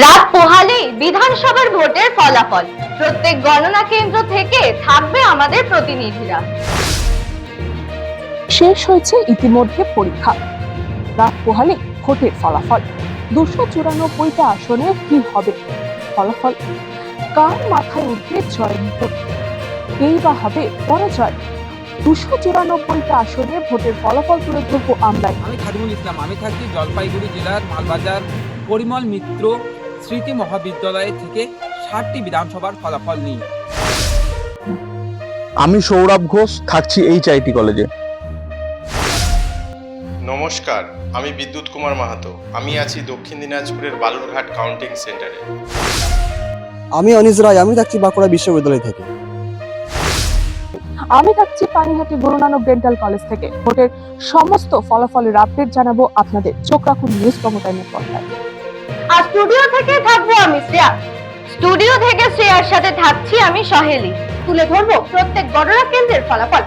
রাত পোহালেই বিধানসভার ভোটের ফলাফল। প্রত্যেক গণনা কেন্দ্র থেকে থাকবে আমাদের প্রতিনিধিরা। শেষ হয়েছে ইতিমধ্যে পরীক্ষা। রাত পোহালে ভোটের ফলাফল। 294টা আসনে কি হবে ফলাফল? কার মাথায় উঠবে জয় মুকুট? এই বা হবে পরাজয়? 294টা আসনে ভোটের ফলাফল তুলে ধরবো আমরাই। আমি খাদিমুল ইসলাম, আমি থাকি জলপাইগুড়ি জেলার মালবাজার পরিমল মিত্র স্মৃতি মহাবিদ্যালয় থেকে 60টি বিধানসভার ফলাফল নিয়ে। আমি সৌরভ ঘোষ, থাকছি এইচআইটি কলেজে। নমস্কার, আমি বিদ্যুৎ কুমার মাহাতো, আমি আছি দক্ষিণ দিনাজপুরের বালুরঘাট কাউন্টিং সেন্টারে। আমি অনিস রায়, আমি থাকছি বাঁকুড়া বিশ্ববিদ্যালয় থেকে। আমি থাকছি পানিহাটি গুরু নানক ডেন্টাল কলেজ থেকে। ভোটের সমস্ত ফলাফলের আপডেট জানাবো আপনাদের। চোখ রাখুন নিউজ প্রমোটাইমের পর্দায়। আর স্টুডিও থেকে থাকবো আমি শ্রেয়া। স্টুডিও থেকে শ্রেয়ার সাথে থাকছি আমি সহেলি। তুলে ধরবো প্রত্যেক গণনা কেন্দ্রের ফলাফল।